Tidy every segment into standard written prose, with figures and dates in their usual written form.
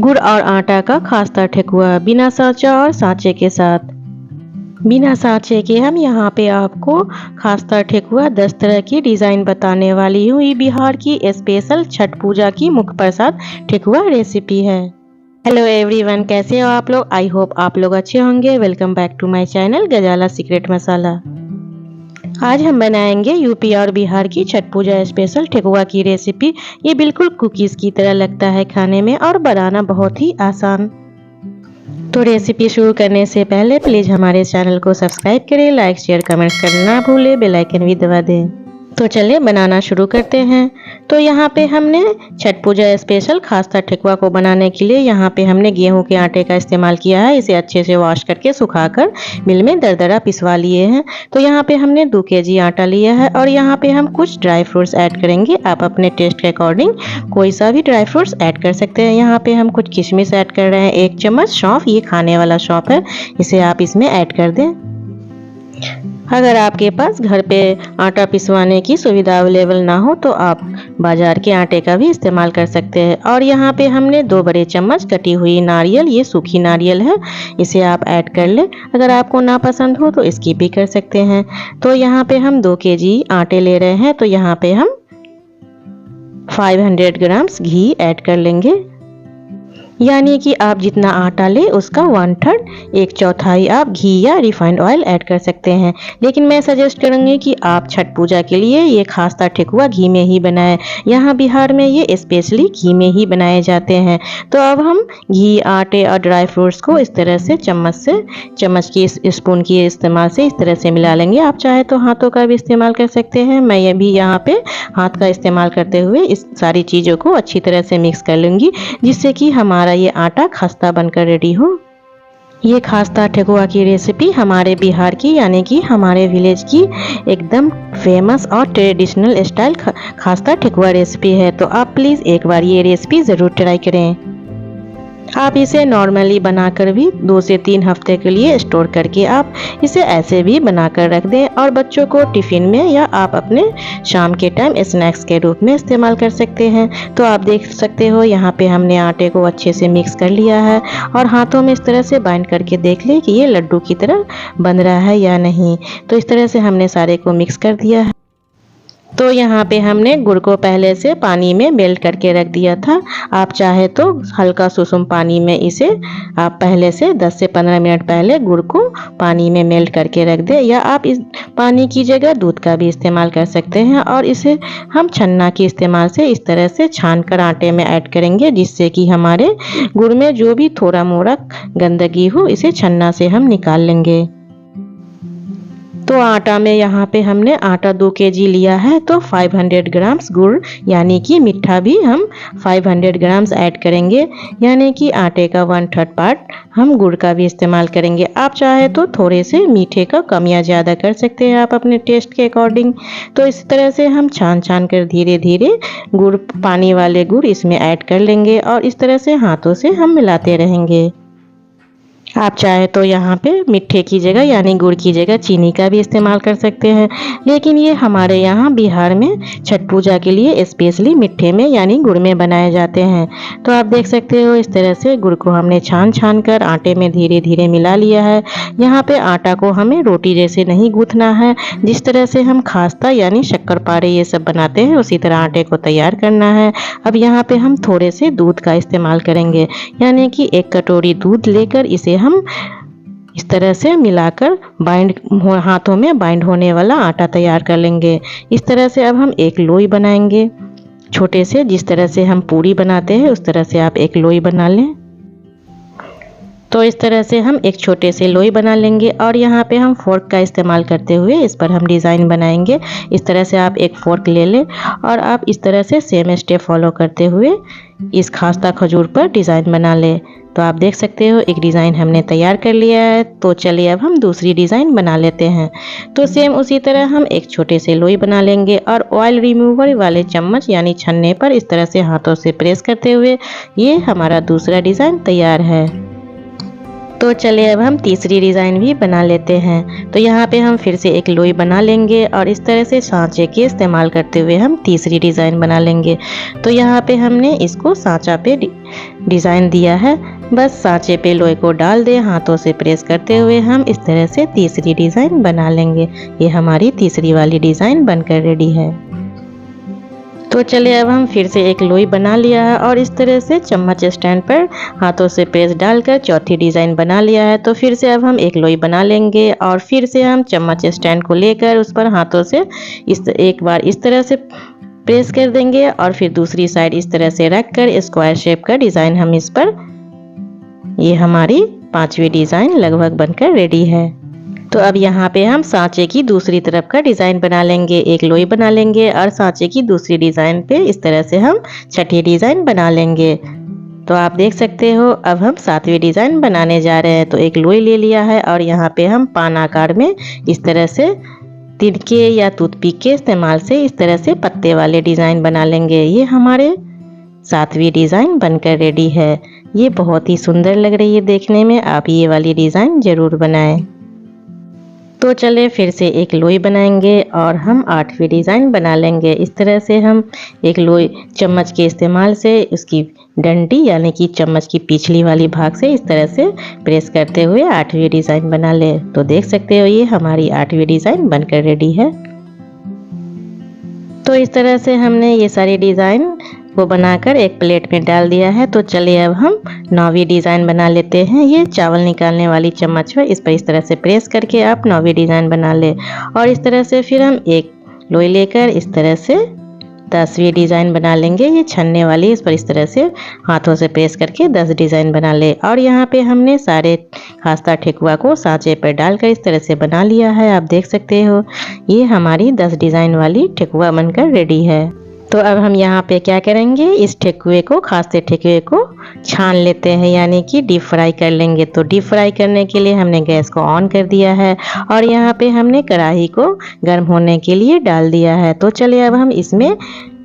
गुड़ और आटा का खास्ता ठेकुआ बिना साँचा और साँचे के साथ। बिना साँचे के हम यहाँ पे आपको खास्ता ठेकुआ 10 तरह की डिज़ाइन बताने वाली हूँ। ये बिहार की स्पेशल छठ पूजा की मुख्य प्रसाद ठेकुआ रेसिपी है। हेलो एवरीवन, कैसे हो आप लोग? आई होप आप लोग अच्छे होंगे। Welcome back to my channel Gazala secret masala. आज हम बनाएंगे यूपी और बिहार की छठ पूजा स्पेशल ठेकुआ की रेसिपी। ये बिल्कुल कुकीज़ की तरह लगता है खाने में और बनाना बहुत ही आसान। तो रेसिपी शुरू करने से पहले प्लीज़ हमारे चैनल को सब्सक्राइब करें, लाइक शेयर कमेंट करना ना भूलें, बेल आइकन भी दबा दें। तो चलिए बनाना शुरू करते हैं। तो यहाँ पे हमने छठ पूजा स्पेशल खास्ता ठेकुआ को बनाने के लिए यहाँ पे हमने गेहूं के आटे का इस्तेमाल किया है। इसे अच्छे से वॉश करके सुखाकर मिल में दरदरा पिसवा लिए हैं। तो यहाँ पे हमने 2 kg आटा लिया है और यहाँ पे हम कुछ ड्राई फ्रूट्स ऐड करेंगे। आप अपने टेस्ट के अकॉर्डिंग कोई सा भी ड्राई फ्रूट्स ऐड कर सकते हैं। यहाँ पे हम कुछ किशमिश ऐड कर रहे हैं, 1 चम्मच सौंफ, ये खाने वाला सौंफ है, इसे आप इसमें ऐड कर दें। अगर आपके पास घर पे आटा पिसवाने की सुविधा अवेलेबल ना हो तो आप बाजार के आटे का भी इस्तेमाल कर सकते हैं। और यहाँ पे हमने 2 बड़े चम्मच कटी हुई नारियल, ये सूखी नारियल है, इसे आप ऐड कर लें। अगर आपको ना पसंद हो तो स्किप भी कर सकते हैं। तो यहाँ पे हम 2 kg आटे ले रहे हैं, तो यहाँ पे हम 500 ग्राम्स घी ऐड कर लेंगे। यानी कि आप जितना आटा ले उसका 1/3, 1/4 आप घी या रिफाइंड ऑयल ऐड कर सकते हैं। लेकिन मैं सजेस्ट करूँगी कि आप छठ पूजा के लिए ये खास्ता ठेकुआ घी में ही बनाएं। यहाँ बिहार में ये स्पेशली घी में ही बनाए जाते हैं। तो अब हम घी, आटे और ड्राई फ्रूट्स को इस तरह से चम्मच की स्पून की इस्तेमाल से इस तरह से मिला लेंगे। आप चाहे तो हाथों का भी इस्तेमाल कर सकते हैं। मैं ये भी यहाँ पे हाथ का इस्तेमाल करते हुए इस सारी चीज़ों को अच्छी तरह से मिक्स कर लूँगी, जिससे कि हमारा ये आटा खस्ता बनकर रेडी हो। ये खास्ता ठेकुआ की रेसिपी हमारे बिहार की यानी कि हमारे विलेज की एकदम फेमस और ट्रेडिशनल स्टाइल खास्ता ठेकुआ रेसिपी है। तो आप प्लीज़ एक बार ये रेसिपी ज़रूर ट्राई करें। आप इसे नॉर्मली बनाकर भी 2 से 3 हफ्ते के लिए स्टोर करके आप इसे ऐसे भी बनाकर रख दें और बच्चों को टिफ़िन में या आप अपने शाम के टाइम स्नैक्स के रूप में इस्तेमाल कर सकते हैं। तो आप देख सकते हो यहाँ पे हमने आटे को अच्छे से मिक्स कर लिया है और हाथों में इस तरह से बाइंड करके देख लें कि ये लड्डू की तरह बन रहा है या नहीं। तो इस तरह से हमने सारे को मिक्स कर दिया है। तो यहाँ पे हमने गुड़ को पहले से पानी में मेल्ट करके रख दिया था। आप चाहे तो हल्का सुसुम पानी में इसे आप पहले से 10 से 15 मिनट पहले गुड़ को पानी में मेल्ट करके रख दें, या आप इस पानी की जगह दूध का भी इस्तेमाल कर सकते हैं। और इसे हम छन्ना के इस्तेमाल से इस तरह से छान कर आटे में ऐड करेंगे, जिससे कि हमारे गुड़ में जो भी थोड़ा मोड़ा गंदगी हो इसे छन्ना से हम निकाल लेंगे। तो आटा में यहाँ पे हमने आटा 2 kg लिया है, तो 500 ग्राम्स गुड़ यानी कि मीठा भी हम 500 ग्राम्स ऐड करेंगे। यानी कि आटे का 1/3 पार्ट हम गुड़ का भी इस्तेमाल करेंगे। आप चाहे तो थोड़े से मीठे का कम या ज़्यादा कर सकते हैं, आप अपने टेस्ट के अकॉर्डिंग। तो इस तरह से हम छान कर धीरे धीरे गुड़, पानी वाले गुड़ इसमें ऐड कर लेंगे और इस तरह से हाथों से हम मिलाते रहेंगे। आप चाहे तो यहाँ पे मीठे की जगह यानी गुड़ की जगह चीनी का भी इस्तेमाल कर सकते हैं, लेकिन ये हमारे यहाँ बिहार में छठ पूजा के लिए स्पेशली मीठे में यानी गुड़ में बनाए जाते हैं। तो आप देख सकते हो इस तरह से गुड़ को हमने छान कर आटे में धीरे धीरे मिला लिया है। यहाँ पे आटा को हमें रोटी जैसे नहीं गूँथना है, जिस तरह से हम खास्ता यानी शक्करपारे ये सब बनाते हैं उसी तरह आटे को तैयार करना है। अब यहाँ पे हम थोड़े से दूध का इस्तेमाल करेंगे, यानी कि 1 कटोरी दूध लेकर इसे हम इस तरह से मिलाकर हाथों में बाइंड होने वाला आटा तैयार कर लेंगे। इस तरह से अब हम एक लोई बनाएंगे छोटे से, जिस तरह से हम पूरी बनाते हैं उस तरह से आप एक लोई बना लें। तो इस तरह से हम एक छोटे से लोई बना लेंगे और यहाँ पे हम फोर्क का इस्तेमाल करते हुए इस पर हम डिज़ाइन बनाएंगे। इस तरह से आप एक फोर्क ले लें और आप इस तरह से सेम स्टेप फॉलो करते हुए इस खास्ता खजूर पर डिज़ाइन बना लें। तो आप देख सकते हो एक डिज़ाइन हमने तैयार कर लिया है। तो चलिए अब हम दूसरी डिज़ाइन बना लेते हैं। तो सेम उसी तरह हम एक छोटे से लोई बना लेंगे और ऑयल रिमूवर वाले चम्मच यानी छन्ने पर इस तरह से हाथों से प्रेस करते हुए ये हमारा दूसरा डिज़ाइन तैयार है। तो चलिए अब हम तीसरी डिज़ाइन भी बना लेते हैं। तो यहाँ पे हम फिर से एक लोई बना लेंगे और इस तरह से सांचे के इस्तेमाल करते हुए हम तीसरी डिज़ाइन बना लेंगे। तो यहाँ पे हमने इसको सांचा पे डिज़ाइन दिया है। बस सांचे पे लोई को डाल दें, हाथों से प्रेस करते हुए हम इस तरह से तीसरी डिज़ाइन बना लेंगे। ये हमारी तीसरी वाली डिज़ाइन बनकर रेडी है। तो चलिए अब हम फिर से एक लोई बना लिया है और इस तरह से चम्मच स्टैंड पर हाथों से प्रेस डालकर चौथी डिज़ाइन बना लिया है। तो फिर से अब हम एक लोई बना लेंगे और फिर से हम चम्मच स्टैंड को लेकर उस पर हाथों से एक बार इस तरह से प्रेस कर देंगे और फिर दूसरी साइड इस तरह से रख कर स्क्वायर शेप का डिज़ाइन हम इस पर, ये हमारी पांचवी डिज़ाइन लगभग बनकर रेडी है। तो अब यहाँ पे हम सांचे की दूसरी तरफ का डिज़ाइन बना लेंगे। एक लोई बना लेंगे और सांचे की दूसरी डिज़ाइन पे इस तरह से हम छठी डिज़ाइन बना लेंगे। तो आप देख सकते हो अब हम सातवीं डिज़ाइन बनाने जा रहे हैं। तो एक लोई ले लिया है और यहाँ पे हम पान आकार में इस तरह से तिनके या टूथपिक के इस्तेमाल से इस तरह से पत्ते वाले डिज़ाइन बना लेंगे। ये हमारे सातवीं डिज़ाइन बनकर रेडी है। ये बहुत ही सुंदर लग रही है देखने में। आप ये वाली डिज़ाइन ज़रूर बनाएं। तो चले फिर से एक लोई बनाएंगे और हम आठवीं डिज़ाइन बना लेंगे। इस तरह से हम एक लोई चम्मच के इस्तेमाल से उसकी डंडी यानी कि चम्मच की पिछली वाली भाग से इस तरह से प्रेस करते हुए आठवीं डिज़ाइन बना ले। तो देख सकते हो ये हमारी आठवीं डिज़ाइन बनकर रेडी है। तो इस तरह से हमने ये सारी डिज़ाइन को बनाकर एक प्लेट में डाल दिया है। तो चलिए अब हम नौवीं डिज़ाइन बना लेते हैं। ये चावल निकालने वाली चम्मच है, इस पर इस तरह से प्रेस करके आप नौवीं डिज़ाइन बना ले और इस तरह से फिर हम एक लोई लेकर इस तरह से 10वीं डिज़ाइन बना लेंगे। ये छन्ने वाली, इस पर इस तरह से हाथों से प्रेस करके 10 डिज़ाइन बना ले और यहाँ पे हमने सारे खास्ता ठेकुआ को सांचे पर डालकर इस तरह से बना लिया है। आप देख सकते हो ये हमारी 10 डिज़ाइन वाली ठेकुआ बनकर रेडी है। तो अब हम यहाँ पे क्या करेंगे, इस ठेकुए को, खास्ते ठेकुए को छान लेते हैं यानी कि डीप फ्राई कर लेंगे। तो डीप फ्राई करने के लिए हमने गैस को ऑन कर दिया है और यहाँ पे हमने कढ़ाई को गर्म होने के लिए डाल दिया है। तो चलिए अब हम इसमें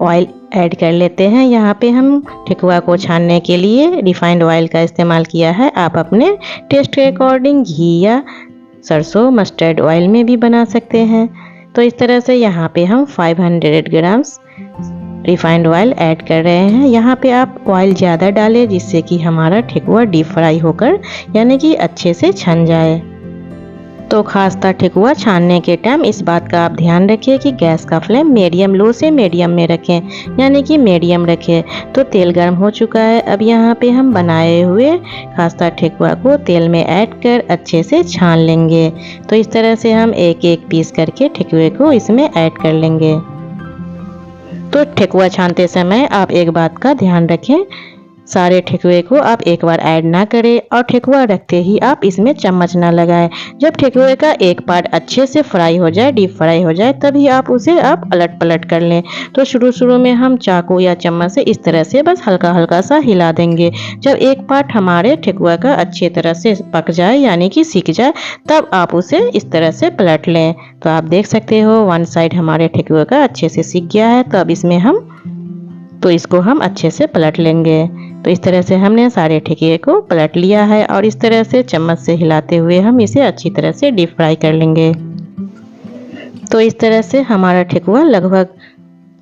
ऑयल ऐड कर लेते हैं। यहाँ पे हम ठेकुआ को छानने के लिए रिफाइंड ऑयल का इस्तेमाल किया है। आप अपने टेस्ट के अकॉर्डिंग घी या सरसों मस्टर्ड ऑयल में भी बना सकते हैं। तो इस तरह से यहाँ पे हम 500 ग्राम्स रिफाइंड ऑयल ऐड कर रहे हैं। यहाँ पे आप ऑयल ज़्यादा डालें जिससे कि हमारा ठेकुआ डीप फ्राई होकर यानी कि अच्छे से छन जाए। तो खास्ता ठेकुआ छानने के टाइम इस बात का आप ध्यान रखिए कि गैस का फ्लेम मीडियम लो से मीडियम में रखें यानी कि मीडियम रखें। तो तेल गर्म हो चुका है। अब यहाँ पे हम बनाए हुए खास्ता ठेकुआ को तेल में ऐड कर अच्छे से छान लेंगे। तो इस तरह से हम एक एक पीस करके ठेकुए को इसमें ऐड कर लेंगे। तो ठेकुआ छानते समय आप एक बात का ध्यान रखें, सारे ठेकुए को आप एक बार ऐड ना करें और ठेकुआ रखते ही आप इसमें चम्मच ना लगाएं। जब ठेकुए का एक पार्ट अच्छे से फ्राई हो जाए, डीप फ्राई हो जाए, तभी आप उसे अलट पलट कर लें। तो शुरू में हम चाकू या चम्मच से इस तरह से बस हल्का हल्का सा हिला देंगे। जब एक पार्ट हमारे ठेकुआ का अच्छी तरह से पक जाए यानी कि सीख जाए, तब आप उसे इस तरह से पलट लें। तो आप देख सकते हो वन साइड हमारे ठेकुए का अच्छे से सीख गया है। तो अब इसको हम अच्छे से पलट लेंगे। तो इस तरह से हमने सारे ठेकुए को पलट लिया है और इस तरह से चम्मच से हिलाते हुए हम इसे अच्छी तरह से डीप फ्राई कर लेंगे। तो इस तरह से हमारा ठेकुआ लगभग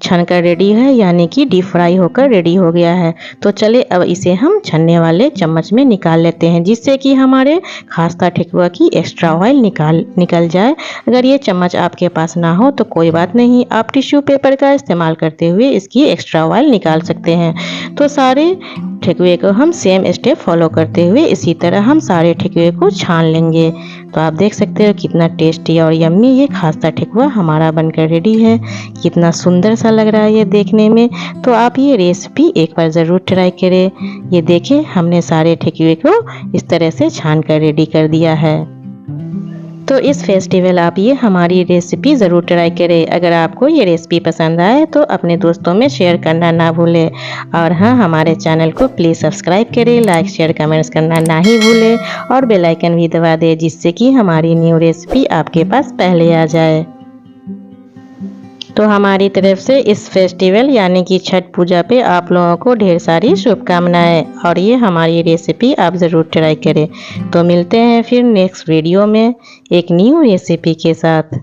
छनकर रेडी है यानी कि डीप फ्राई होकर रेडी हो गया है। तो चले अब इसे हम छनने वाले चम्मच में निकाल लेते हैं जिससे कि हमारे खास्ता ठेकुआ की एक्स्ट्रा ऑयल निकल जाए। अगर ये चम्मच आपके पास ना हो तो कोई बात नहीं, आप टिश्यू पेपर का इस्तेमाल करते हुए इसकी एक्स्ट्रा ऑयल निकाल सकते हैं। तो सारे ठेकुए को हम सेम स्टेप फॉलो करते हुए इसी तरह हम सारे ठेकुए को छान लेंगे। तो आप देख सकते हो कितना टेस्टी और यम्मी ये खास्ता ठेकुआ हमारा बनकर रेडी है। कितना सुंदर सा लग रहा है ये देखने में। तो आप ये रेसिपी एक बार ज़रूर ट्राई करें। ये देखें हमने सारे ठेकुए को इस तरह से छान कर रेडी कर दिया है। तो इस फेस्टिवल आप ये हमारी रेसिपी ज़रूर ट्राई करें। अगर आपको ये रेसिपी पसंद आए तो अपने दोस्तों में शेयर करना ना भूलें और हाँ, हमारे चैनल को प्लीज़ सब्सक्राइब करें, लाइक शेयर कमेंट्स करना ना ही भूलें और बेल आइकन भी दबा दें जिससे कि हमारी न्यू रेसिपी आपके पास पहले आ जाए। तो हमारी तरफ से इस फेस्टिवल यानी कि छठ पूजा पे आप लोगों को ढेर सारी शुभकामनाएं, और ये हमारी रेसिपी आप ज़रूर ट्राई करें। तो मिलते हैं फिर नेक्स्ट वीडियो में एक न्यू रेसिपी के साथ।